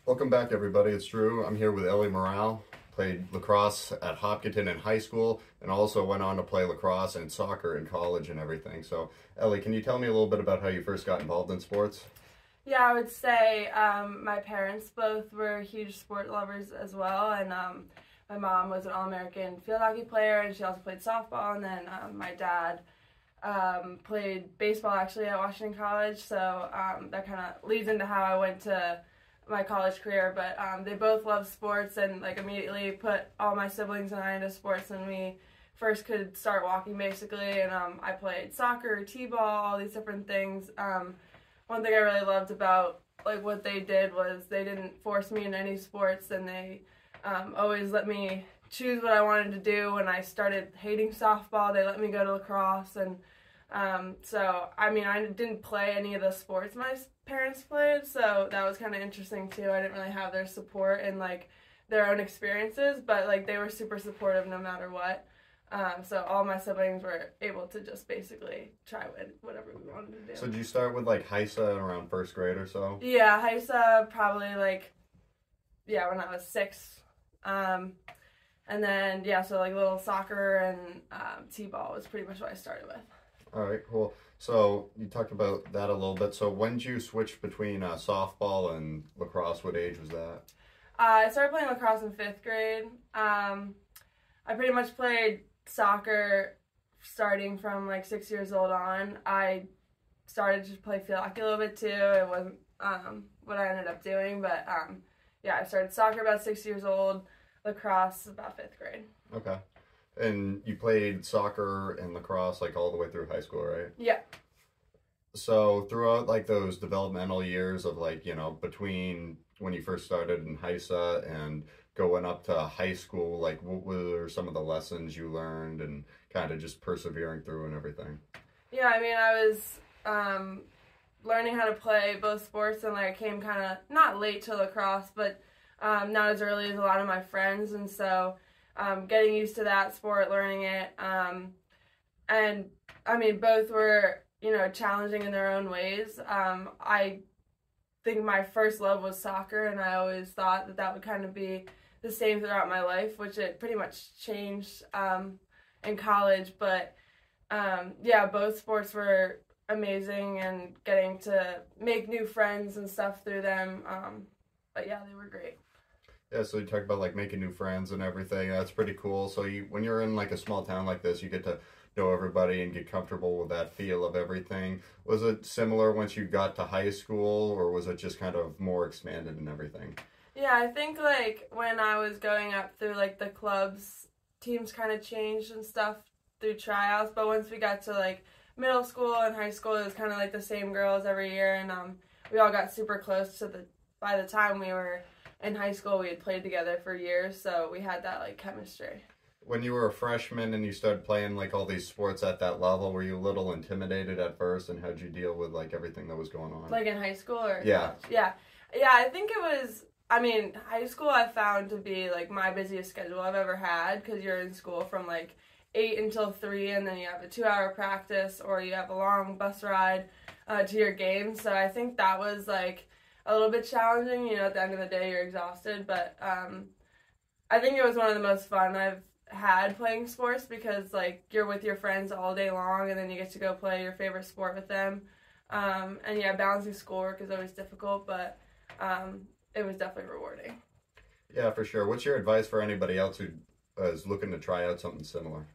Welcome back, everybody. It's Drew. I'm here with Ellie Morrall. Played lacrosse at Hopkinton in high school and also went on to play lacrosse and soccer in college and everything. So, Ellie, can you tell me a little bit about how you first got involved in sports? Yeah, I would say my parents both were huge sport lovers as well, and my mom was an All-American field hockey player, and she also played softball, and then my dad played baseball actually at Washington College, so that kind of leads into how I went to my college career, but they both love sports and like immediately put all my siblings and I into sports when we first could start walking basically, and I played soccer, t-ball, all these different things. One thing I really loved about like what they did was they didn't force me in any sports, and they always let me choose what I wanted to do. When I started hating softball, they let me go to lacrosse, and so I mean I didn't play any of the sports my parents played, so that was kind of interesting too. I didn't really have their support and like their own experiences, but like they were super supportive no matter what. So all my siblings were able to just basically try whatever we wanted to do. So did you start with like HYSA around first grade or so? Yeah, HYSA probably like, yeah, when I was 6. And then, yeah, so like little soccer and t-ball was pretty much what I started with. All right, cool. So you talked about that a little bit. So when did you switch between softball and lacrosse? What age was that? I started playing lacrosse in 5th grade. I pretty much played soccer starting from like 6 years old on. I started to play field hockey a little bit too. It wasn't what I ended up doing, but yeah, I started soccer about 6 years old, lacrosse about 5th grade. Okay. And you played soccer and lacrosse like all the way through high school, right? Yeah. So throughout like those developmental years of like, you know, between when you first started in HYSA and going up to high school, like what were some of the lessons you learned and kind of just persevering through and everything? Yeah, I mean, I was learning how to play both sports, and like I came kind of not late to lacrosse, but not as early as a lot of my friends, and so getting used to that sport, learning it, and I mean, both were, you know, challenging in their own ways. I think my first love was soccer, and I always thought that that would kind of be the same throughout my life, which it pretty much changed in college, but yeah, both sports were amazing and getting to make new friends and stuff through them, but yeah, they were great. Yeah, so you talk about like making new friends and everything. That's pretty cool. So when you're in like a small town like this, you get to know everybody and get comfortable with that feel of everything. Was it similar once you got to high school, or was it just kind of more expanded and everything? Yeah, I think like when I was going up through like the clubs, teams kind of changed and stuff through tryouts, but once we got to like middle school and high school, it was kind of like the same girls every year, and we all got super close by the time we were in high school, we had played together for years, so we had that like chemistry. When you were a freshman and you started playing like all these sports at that level, were you a little intimidated at first, and how'd you deal with like everything that was going on? Like in high school or yeah. College? Yeah, I think it was, I mean, high school I found to be like my busiest schedule I've ever had, because you're in school from like 8 until 3, and then you have a 2-hour practice, or you have a long bus ride to your game. So I think that was like a little bit challenging. You know, at the end of the day you're exhausted, but I think it was one of the most fun I've had playing sports, because like you're with your friends all day long, and then you get to go play your favorite sport with them, and yeah, balancing schoolwork is always difficult, but it was definitely rewarding. Yeah, for sure. What's your advice for anybody else who is looking to try out something similar?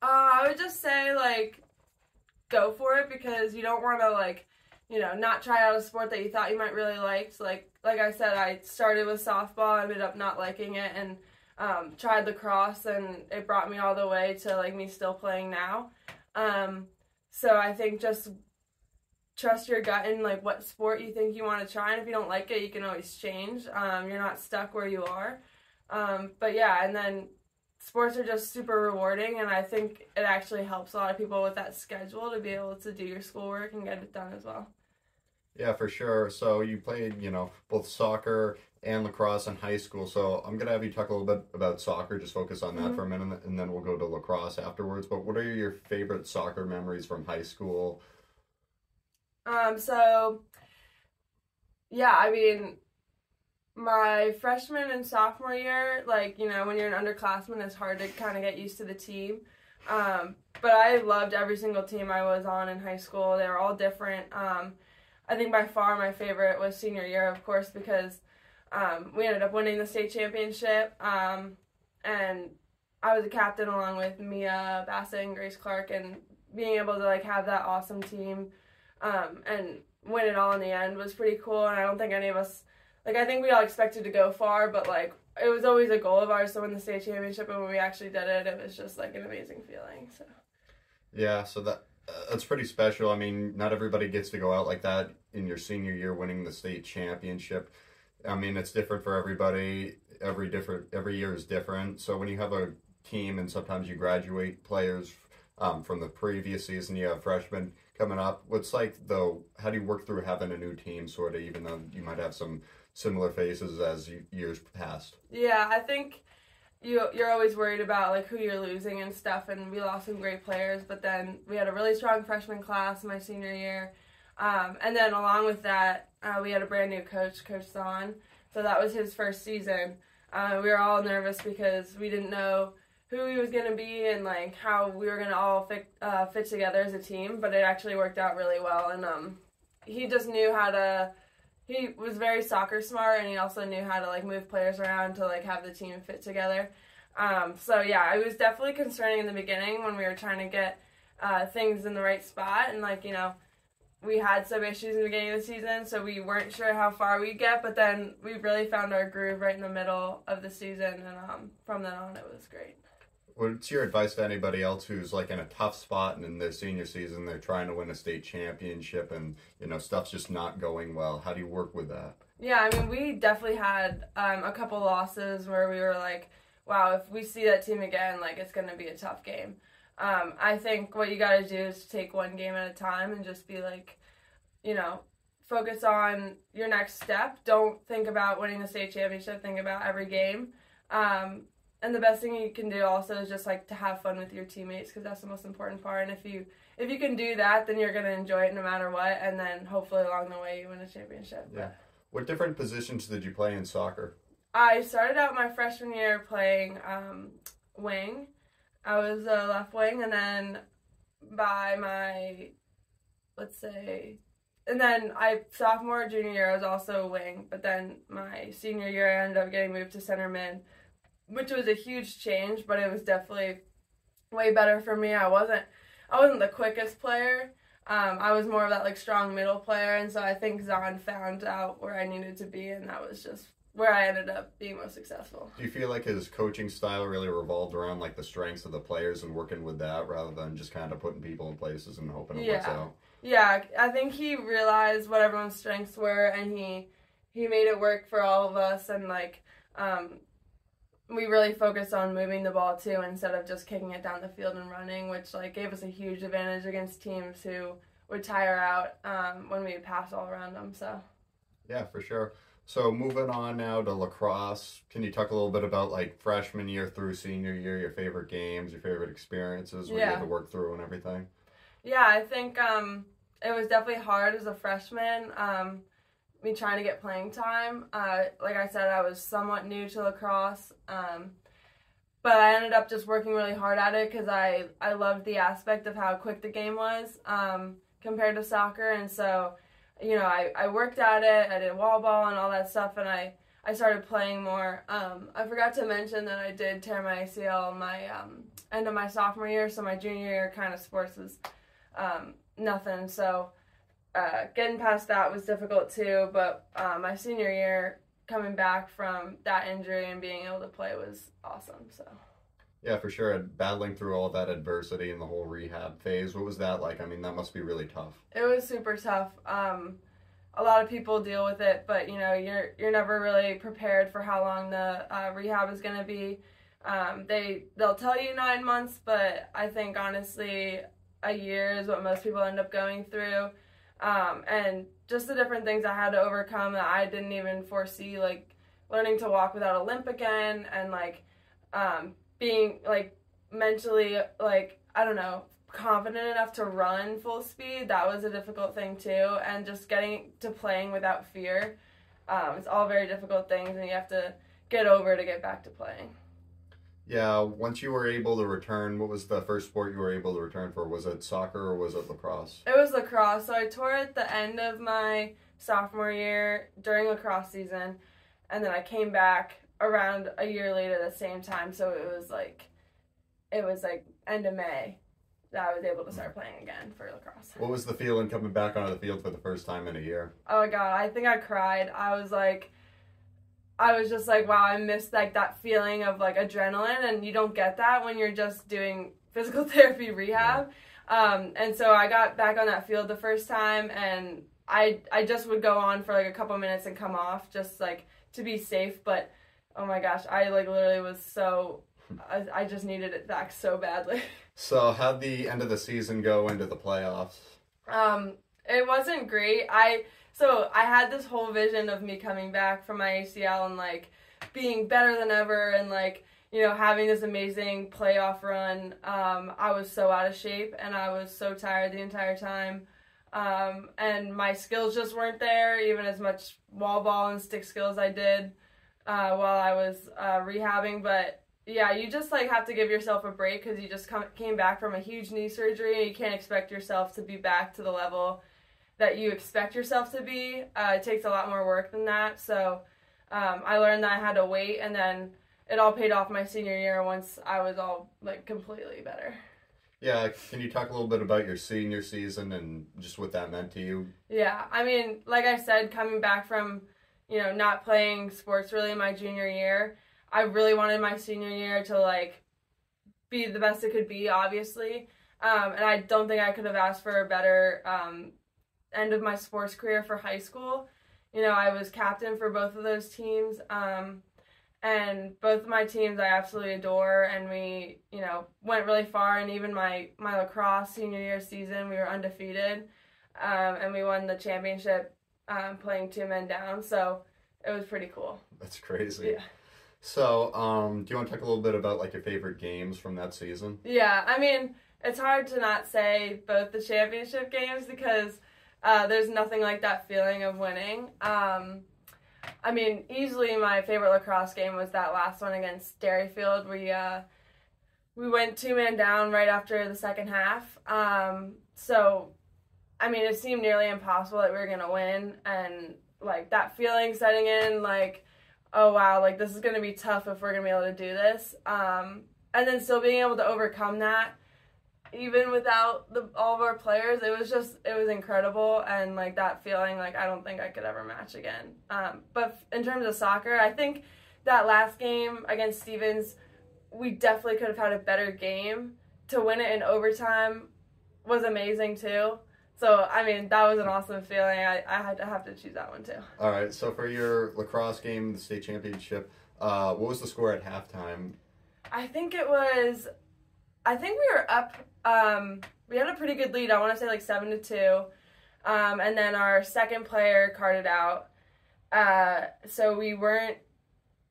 I would just say like go for it, because you don't want to like, you know, not try out a sport that you thought you might really like. So like I said, I started with softball, I ended up not liking it, and tried lacrosse, and it brought me all the way to like me still playing now. So I think just trust your gut in like what sport you think you want to try, and if you don't like it, you can always change. You're not stuck where you are. But yeah, and then sports are just super rewarding, and I think it actually helps a lot of people with that schedule to be able to do your schoolwork and get it done as well. Yeah, for sure. So you played, you know, both soccer and lacrosse in high school. So I'm going to have you talk a little bit about soccer, just focus on that for a minute, and then we'll go to lacrosse afterwards. But what are your favorite soccer memories from high school? So, yeah, I mean, My freshman and sophomore year, like, you know, when you're an underclassman, it's hard to kind of get used to the team. But I loved every single team I was on in high school. They were all different. I think by far my favorite was senior year, of course, because we ended up winning the state championship. And I was a captain along with Mia Bassett and Grace Clark, and being able to, like, have that awesome team and win it all in the end was pretty cool. And I don't think any of us, like, I think we all expected to go far, but, like, it was always a goal of ours to win the state championship, and when we actually did it, it was just, like, an amazing feeling. So Yeah, so that's pretty special. I mean, not everybody gets to go out like that in your senior year winning the state championship. I mean, it's different for everybody. Every year is different. So when you have a team and sometimes you graduate players from the previous season, you have freshmen coming up. What's like, though, how do you work through having a new team, sort of, even though you might have some similar faces as years past? yeah, I think you're always worried about, like, who you're losing and stuff, and we lost some great players, but then we had a really strong freshman class my senior year. And then along with that, we had a brand new coach, Coach Zahn. So that was his first season. We were all nervous because we didn't know who he was going to be and, like, how we were going to all fit together as a team. But it actually worked out really well. And he just knew how to, he was very soccer smart, and he also knew how to, like, move players around to, like, have the team fit together. So yeah, it was definitely concerning in the beginning when we were trying to get things in the right spot. And, like, you know, we had some issues in the beginning of the season, so we weren't sure how far we'd get, but then we really found our groove right in the middle of the season, and from then on, it was great. What's your advice to anybody else who's, like, in a tough spot and in their senior season, they're trying to win a state championship and, you know, stuff's just not going well? How do you work with that? Yeah, I mean, we definitely had a couple losses where we were like, wow, if we see that team again, like, it's going to be a tough game. I think what you got to do is take one game at a time and just be like, you know, focus on your next step. Don't think about winning the state championship. Think about every game. And the best thing you can do also is just, like, to have fun with your teammates, because that's the most important part. And if you can do that, then you're going to enjoy it no matter what. And then hopefully along the way you win a championship. Yeah. What different positions did you play in soccer? I started out my freshman year playing wing. I was a left wing, and then by my, sophomore, junior year, I was also a wing, but then my senior year, I ended up getting moved to center mid, which was a huge change, but it was definitely way better for me. I wasn't the quickest player. I was more of that, like, strong middle player, and so I think Zahn found out where I needed to be, and that was just where I ended up being most successful. Do you feel like his coaching style really revolved around, like, the strengths of the players and working with that rather than just kind of putting people in places and hoping it works out? Yeah, I think he realized what everyone's strengths were, and he made it work for all of us, and, like, we really focused on moving the ball too instead of just kicking it down the field and running, which, like, gave us a huge advantage against teams who would tire out when we would pass all around them. So yeah, for sure. So moving on now to lacrosse, can you talk a little bit about, like, freshman year through senior year, your favorite games, your favorite experiences, what you had to work through and everything? Yeah, I think it was definitely hard as a freshman, me trying to get playing time. Like I said, I was somewhat new to lacrosse, but I ended up just working really hard at it because I loved the aspect of how quick the game was compared to soccer, and so, you know, I worked at it, I did wall ball and all that stuff, and I started playing more. I forgot to mention that I did tear my ACL my end of my sophomore year, so my junior year kind of sports was nothing. So getting past that was difficult too, but my senior year, coming back from that injury and being able to play was awesome. So yeah, for sure. Battling through all that adversity and the whole rehab phase, what was that like? I mean, that must be really tough. It was super tough. A lot of people deal with it, but, you know, you're never really prepared for how long the rehab is going to be. They'll tell you 9 months, but I think honestly a year is what most people end up going through. And just the different things I had to overcome that I didn't even foresee, like learning to walk without a limp again, and, like, being, like, mentally, like, I don't know, confident enough to run full speed. That was a difficult thing too, and just getting to playing without fear. It's all very difficult things, and you have to get over to get back to playing. Yeah, once you were able to return, what was the first sport you were able to return for? Was it soccer or was it lacrosse? It was lacrosse. So I tore at the end of my sophomore year during lacrosse season, and then I came back around a year later the same time. So it was like end of May that I was able to start playing again for lacrosse. What was the feeling coming back onto the field for the first time in a year? Oh my God, I think I cried. I was just like, wow, I missed like that feeling of like adrenaline, and you don't get that when you're just doing physical therapy rehab. Yeah. And so I got back on that field the first time, and I just would go on for like a couple minutes and come off just like to be safe. But oh my gosh, I like literally was so, I just needed it back so badly. So how'd the end of the season go into the playoffs? It wasn't great. So I had this whole vision of me coming back from my ACL and like being better than ever and like, you know, having this amazing playoff run. I was so out of shape and I was so tired the entire time. And my skills just weren't there, even as much wall ball and stick skills I did while I was rehabbing. But yeah, you just like have to give yourself a break because you just came back from a huge knee surgery and you can't expect yourself to be back to the level that you expect yourself to be. It takes a lot more work than that. So I learned that I had to wait, and then it all paid off my senior year once I was all like completely better. Yeah, can you talk a little bit about your senior season and just what that meant to you? Yeah, I mean, like I said, coming back from, you know, not playing sports really in my junior year, I really wanted my senior year to like be the best it could be, obviously. And I don't think I could have asked for a better end of my sports career for high school. You know, I was captain for both of those teams. And both of my teams I absolutely adore, and we, you know, went really far. And even my lacrosse senior year season, we were undefeated, and we won the championship playing 2 men down. So it was pretty cool. That's crazy. Yeah. So, do you want to talk a little bit about like your favorite games from that season? Yeah, I mean, it's hard to not say both the championship games because there's nothing like that feeling of winning. I mean, easily my favorite lacrosse game was that last one against Derryfield. We went 2 men down right after the second half. So, I mean, it seemed nearly impossible that we were going to win. And, like, that feeling setting in, like, oh, wow, like, this is going to be tough if we're going to be able to do this. And then still being able to overcome that, even without all of our players, it was incredible. And like that feeling, like I don't think I could ever match again. But in terms of soccer, I think that last game against Stevens, we definitely could have had a better game. To win it in overtime was amazing too. So, I mean, that was an awesome feeling. I had to have to choose that one too. All right, so for your lacrosse game, the state championship, what was the score at halftime? I think we were up. We had a pretty good lead. I want to say like 7-2. And then our second player carded out. So we weren't,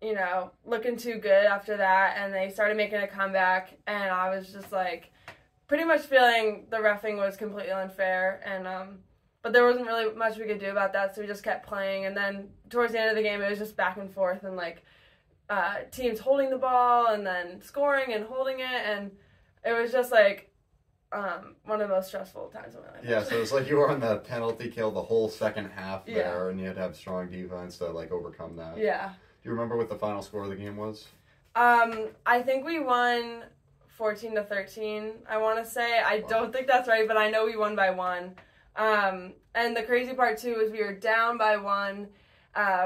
you know, looking too good after that. And they started making a comeback. And I was just like pretty much feeling the reffing was completely unfair. And, but there wasn't really much we could do about that. So we just kept playing. And then towards the end of the game, it was just back and forth and like teams holding the ball and then scoring and holding it. And it was just like, one of the most stressful times of my life. Yeah, so it's like you were on the penalty kill the whole second half there, and you had to have strong defense to like overcome that. Yeah. Do you remember what the final score of the game was? I think we won 14-13. I want to say. I don't think that's right, but I know we won by 1. And the crazy part too is we were down by 1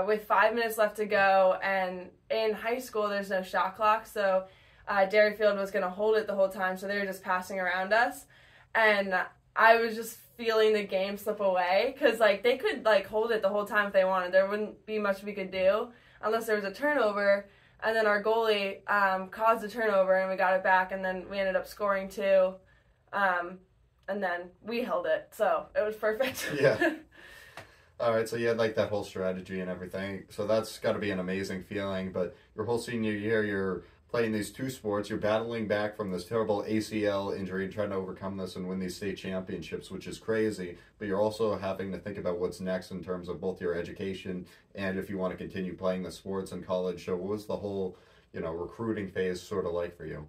with 5 minutes left to go, and in high school there's no shot clock, so. Derryfield was going to hold it the whole time, so they were just passing around us. And I was just feeling the game slip away because, like, they could, like, hold it the whole time if they wanted. There wouldn't be much we could do unless there was a turnover. And then our goalie caused a turnover, and we got it back, and then we ended up scoring 2. And then we held it, so it was perfect. Yeah. All right, so you had, like, that whole strategy and everything. So that's got to be an amazing feeling. But your whole senior year, you're playing these two sports. You're battling back from this terrible ACL injury and trying to overcome this and win these state championships, which is crazy. But you're also having to think about what's next in terms of both your education and if you want to continue playing the sports in college. So what was the whole, recruiting phase sort of like for you?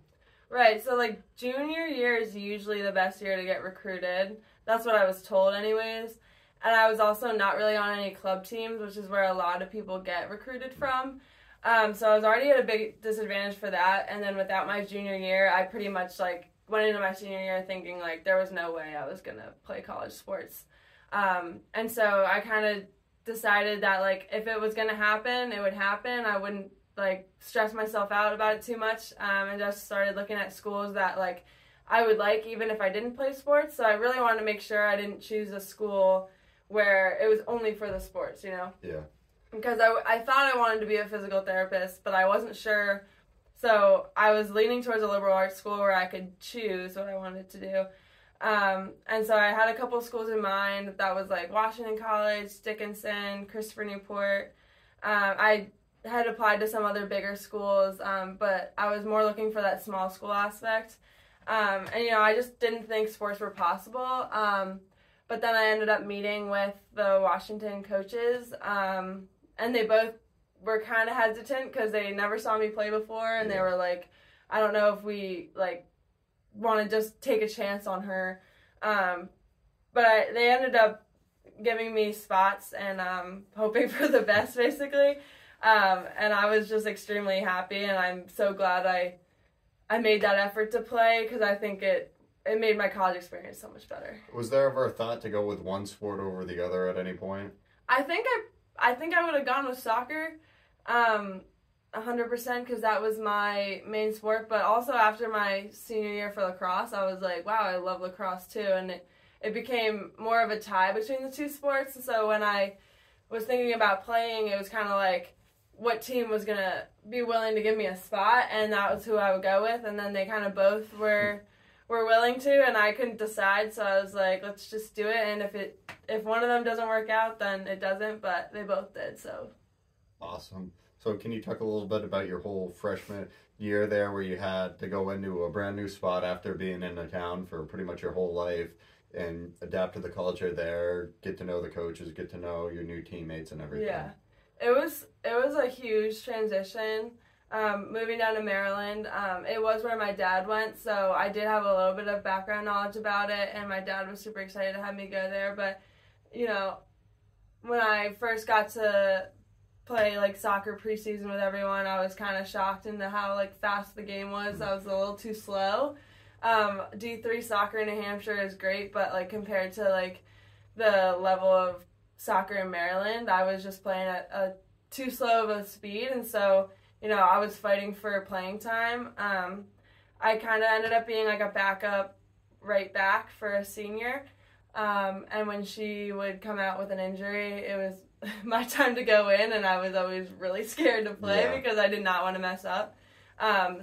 Right, so like junior year is usually the best year to get recruited. That's what I was told anyways. And I was also not really on any club teams, which is where a lot of people get recruited from. So I was already at a big disadvantage for that. And then without my junior year, I pretty much like went into my senior year thinking like there was no way I was going to play college sports. And so I kind of decided that like if it was going to happen, it would happen. I wouldn't like stress myself out about it too much, and just started looking at schools that like I would like even if I didn't play sports. So I really wanted to make sure I didn't choose a school where it was only for the sports, Yeah. Because I thought I wanted to be a physical therapist, but I wasn't sure. So I was leaning towards a liberal arts school where I could choose what I wanted to do. And so I had a couple schools in mind. That was like Washington College, Dickinson, Christopher Newport. I had applied to some other bigger schools, but I was more looking for that small school aspect. And, I just didn't think sports were possible. But then I ended up meeting with the Washington coaches, and they both were kind of hesitant because they never saw me play before, and they were like, I don't know if we, like, want to just take a chance on her. But they ended up giving me spots and hoping for the best, basically. And I was just extremely happy, and I'm so glad I made that effort to play because I think it made my college experience so much better. Was there ever a thought to go with one sport over the other at any point? I think I would have gone with soccer, 100% because that was my main sport. But also after my senior year for lacrosse, I was like, wow, I love lacrosse too, and it became more of a tie between the two sports. And so when I was thinking about playing, it was kind of like, what team was going to be willing to give me a spot, and that was who I would go with. And then they kind of both were willing to, and I couldn't decide, so I was like, let's just do it. And if one of them doesn't work out, then it doesn't, but they both did, so. Awesome. So can you talk a little bit about your whole freshman year there where you had to go into a brand new spot after being in a town for pretty much your whole life and adapt to the culture there, get to know the coaches, get to know your new teammates and everything? Yeah. It was a huge transition, moving down to Maryland. It was where my dad went, so I did have a little bit of background knowledge about it, and my dad was super excited to have me go there. But, when I first got to play, like, soccer preseason with everyone, I was kind of shocked into how, like, fast the game was. I was a little too slow. D3 soccer in New Hampshire is great, but, like, compared to, like, the level of soccer in Maryland, I was just playing at a too slow of a speed, and so, I was fighting for playing time. I kind of ended up being like a backup right back for a senior, and when she would come out with an injury, it was my time to go in, and I was always really scared to play because I did not want to mess up.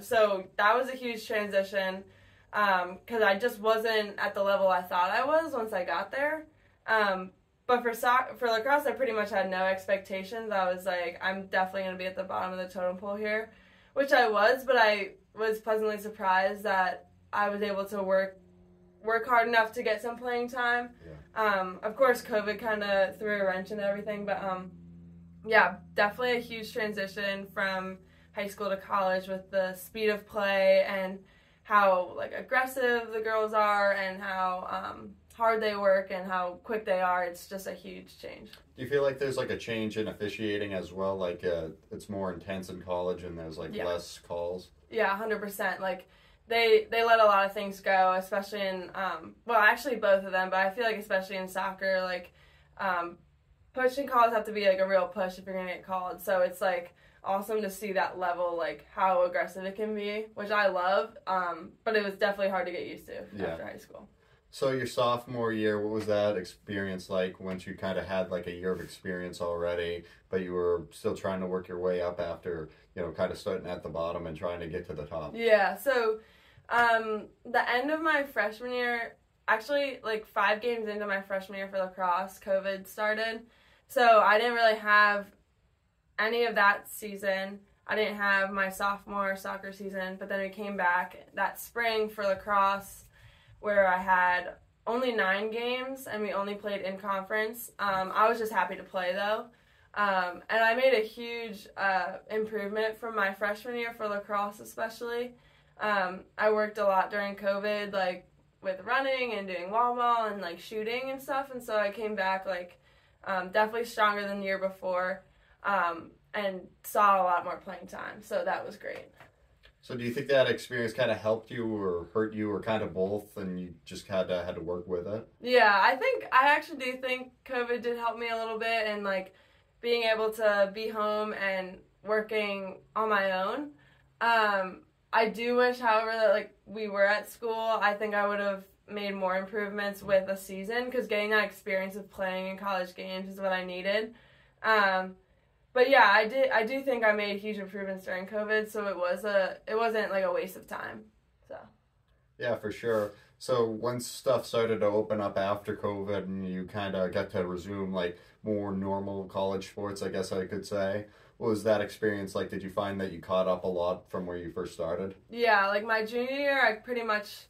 So that was a huge transition because I just wasn't at the level I thought I was once I got there. But for lacrosse, I pretty much had no expectations. I was like, I'm definitely going to be at the bottom of the totem pole here, which I was, but I was pleasantly surprised that I was able to work hard enough to get some playing time. Yeah. Of course, COVID kind of threw a wrench into everything, but yeah, definitely a huge transition from high school to college with the speed of play and how like aggressive the girls are and how hard they work and how quick they are. It's just a huge change. Do you feel like there's like a change in officiating as well? Like it's more intense in college and there's like less calls? Yeah, 100%. Like they let a lot of things go, especially in, well, actually both of them, but I feel like especially in soccer, like pushing calls have to be like a real push if you're going to get called. So it's like awesome to see that level, like how aggressive it can be, which I love, but it was definitely hard to get used to after high school. So your sophomore year, what was that experience like once you kind of had like a year of experience already, but you were still trying to work your way up after, kind of starting at the bottom and trying to get to the top? Yeah, so the end of my freshman year, actually like 5 games into my freshman year for lacrosse, COVID started. So I didn't really have any of that season. I didn't have my sophomore soccer season, but then we came back that spring for lacrosse where I had only 9 games and we only played in conference. I was just happy to play though. And I made a huge improvement from my freshman year for lacrosse especially. I worked a lot during COVID, like with running and doing wall ball and like shooting and stuff, and so I came back like definitely stronger than the year before, and saw a lot more playing time, so that was great. So do you think that experience kind of helped you or hurt you or kind of both, and you just had to work with it? Yeah, I actually do think COVID did help me a little bit, and like being able to be home and working on my own. I do wish, however, that like we were at school. I think I would have made more improvements with a season, because getting that experience of playing in college games is what I needed. But yeah, I do think I made huge improvements during COVID, so it wasn't like a waste of time. So yeah, for sure. So once stuff started to open up after COVID and you kind of got to resume like more normal college sports, I guess I could say, what was that experience like? Did you find that you caught up a lot from where you first started? Yeah, like my junior year, I pretty much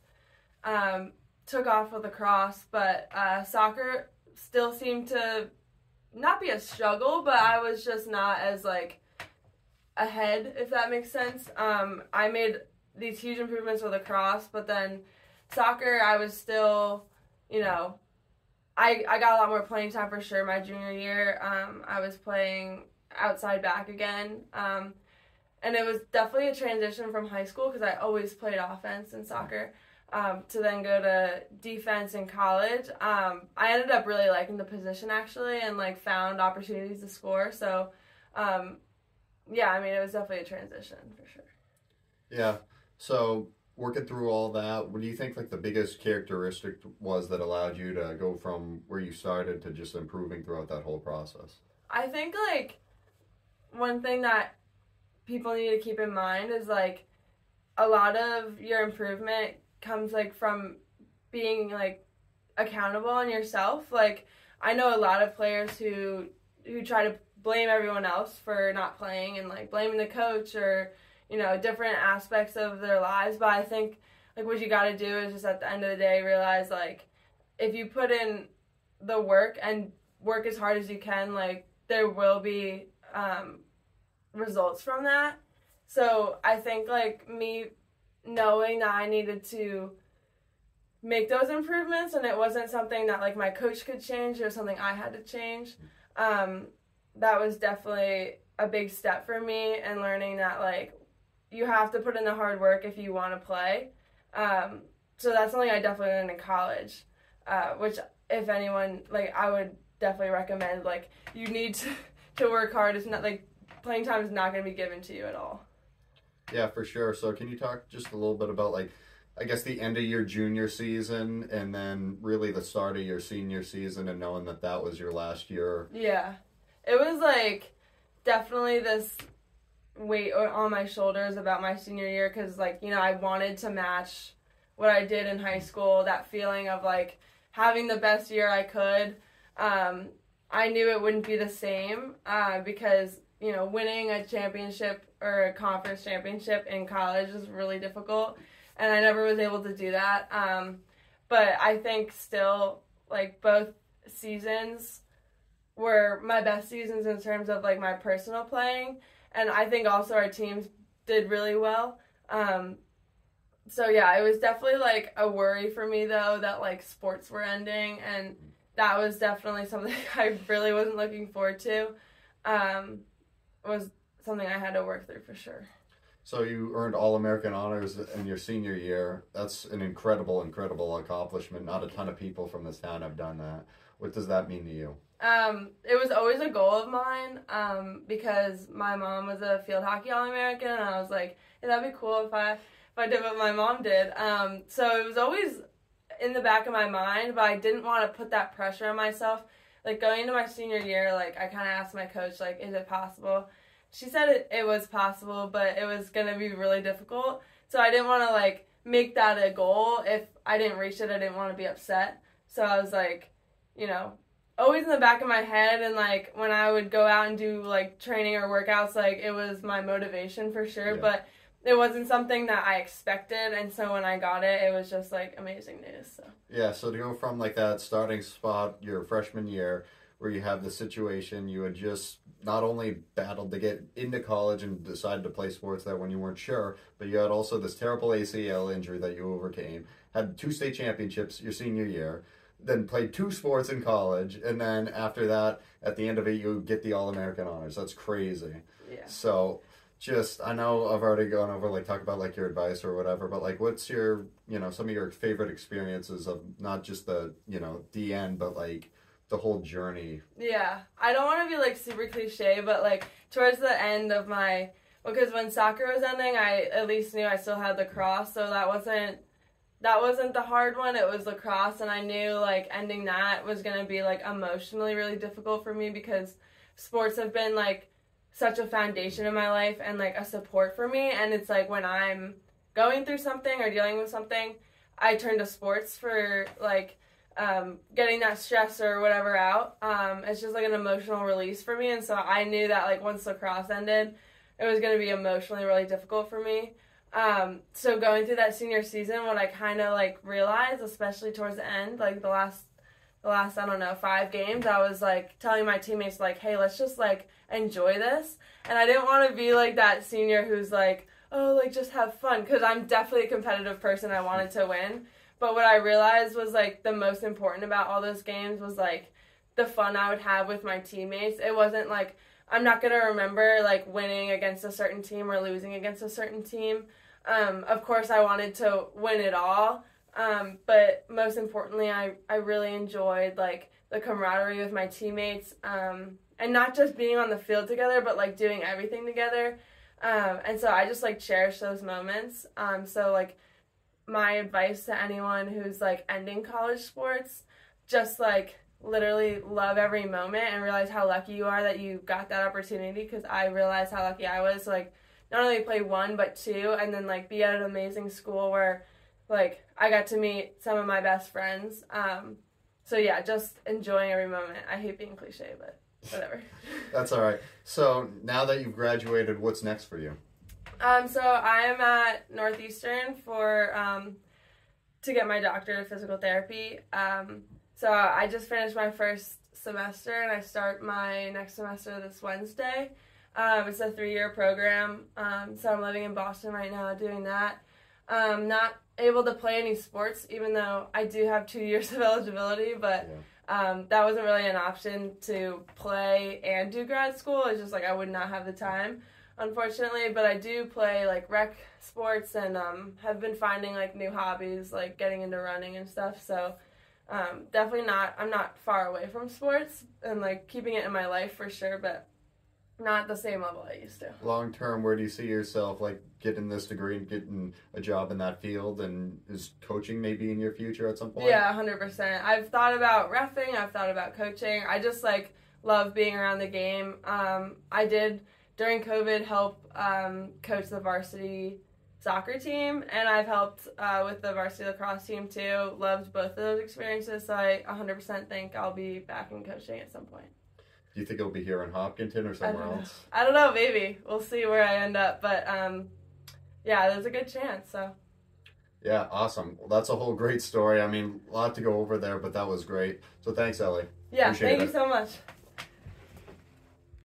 took off with lacrosse, but soccer still seemed to not be a struggle, but I was just not as like ahead, if that makes sense. I made these huge improvements with lacrosse, but then soccer, I was still, I got a lot more playing time for sure my junior year. I was playing outside back again, and it was definitely a transition from high school, because I always played offense in soccer, to then go to defense in college. I ended up really liking the position actually, and like found opportunities to score, so yeah, I mean, it was definitely a transition for sure. Yeah, so working through all that, what do you think like the biggest characteristic was that allowed you to go from where you started to just improving throughout that whole process? I think like one thing that people need to keep in mind is like a lot of your improvement comes like from being like accountable on yourself. Like I know a lot of players who try to blame everyone else for not playing and like blaming the coach or different aspects of their lives, but I think like what you got to do is just at the end of the day realize like if you put in the work and work as hard as you can, like there will be results from that. So I think like me knowing that I needed to make those improvements, and it wasn't something that like my coach could change, it was something I had to change, that was definitely a big step for me, and learning that like you have to put in the hard work if you want to play. So that's something I definitely learned in college, which if anyone, like I would definitely recommend, like you need to work hard. It's not like playing time is not going to be given to you at all. Yeah, for sure. So can you talk just a little bit about like, I guess the end of your junior season and then really the start of your senior season, and knowing that that was your last year? Yeah, it was like definitely this weight on my shoulders about my senior year, because like I wanted to match what I did in high school, that feeling of like having the best year I could. I knew it wouldn't be the same because winning a championship or a conference championship in college is really difficult, and I never was able to do that. But I think still like both seasons were my best seasons in terms of like my personal playing. And I think also our teams did really well. So yeah, it was definitely like a worry for me though that like sports were ending, and that was definitely something I really wasn't looking forward to. Was something I had to work through for sure. So you earned All-American honors in your senior year. That's an incredible, incredible accomplishment. Not a ton of people from this town have done that. What does that mean to you? It was always a goal of mine, because my mom was a field hockey All-American, and I was like, hey, that'd be cool if I did what my mom did. So it was always in the back of my mind, but I didn't want to put that pressure on myself. Like going into my senior year, like I kind of asked my coach, like, is it possible? She said it was possible, but it was going to be really difficult. So I didn't want to like make that a goal. If I didn't reach it, I didn't want to be upset. So I was like, always in the back of my head, and like when I would go out and do like training or workouts, like it was my motivation for sure, Yeah. but it wasn't something that I expected, and so when I got it, it was just like amazing news. So Yeah, so to go from like that starting spot your freshman year where you have the situation you had just not only battled to get into college and decided to play sports that when you weren't sure, but you had also this terrible ACL injury that you overcame, had 2 state championships your senior year, then played 2 sports in college, and then after that, at the end of it, you get the All-American honors. That's crazy. yeah. So just, I know I've already gone over, like, talk about, like, your advice or whatever, but, like, what's your, some of your favorite experiences of not just the, the end, but, like, the whole journey? Yeah, I don't want to be like super cliche, but like towards the end of because when soccer was ending, I at least knew I still had lacrosse, so that wasn't the hard one. It was lacrosse, and I knew like ending that was gonna be like emotionally really difficult for me because sports have been like such a foundation in my life and like a support for me, and it's like when I'm going through something or dealing with something, I turn to sports for like getting that stress or whatever out. It's just like an emotional release for me, and so I knew that like once lacrosse ended, it was going to be emotionally really difficult for me. So going through that senior season, what I kind of like realized, especially towards the end, like the last I don't know 5 games, I was like telling my teammates like, hey, let's just like enjoy this, and I didn't want to be like that senior who's like, oh, like just have fun, because I'm definitely a competitive person. I wanted to win. But what I realized was, like, the most important about all those games was, like, the fun I would have with my teammates. It wasn't, like, I'm not going to remember, like, winning against a certain team or losing against a certain team. Of course, I wanted to win it all. But most importantly, I really enjoyed, like, the camaraderie with my teammates. And not just being on the field together, but, like, doing everything together. And so I just, like, cherish those moments. So, like, my advice to anyone who's like ending college sports, just like literally love every moment and realize how lucky you are that you got that opportunity, because I realized how lucky I was to like not only play 1 but 2, and then like be at an amazing school where like I got to meet some of my best friends. So yeah, just enjoying every moment. I hate being cliche, but whatever. That's all right. So now that you've graduated, what's next for you? So I'm at Northeastern to get my doctorate of physical therapy. So I just finished my first semester, and I start my next semester this Wednesday. It's a 3-year program. So I'm living in Boston right now doing that. Not able to play any sports, even though I do have 2 years of eligibility, but that wasn't really an option to play and do grad school. It's just like I would not have the time, unfortunately. But I do play like rec sports, and have been finding like new hobbies, like getting into running and stuff. So definitely I'm not far away from sports and like keeping it in my life for sure, but not the same level I used to. Long term, where do you see yourself, like, getting this degree and getting a job in that field? And is coaching maybe in your future at some point? Yeah, 100%. I've thought about reffing. I've thought about coaching. I just, like, love being around the game. I did, during COVID, help coach the varsity soccer team, and I've helped with the varsity lacrosse team, too. Loved both of those experiences, so I 100% think I'll be back in coaching at some point. Do you think it'll be here in Hopkinton or somewhere else? I don't know, maybe. We'll see where I end up, but yeah, there's a good chance, so. Yeah, awesome. Well, that's a whole great story. I mean, a lot to go over there, but that was great. So thanks, Ellie. Yeah, Appreciate thank it. you so much.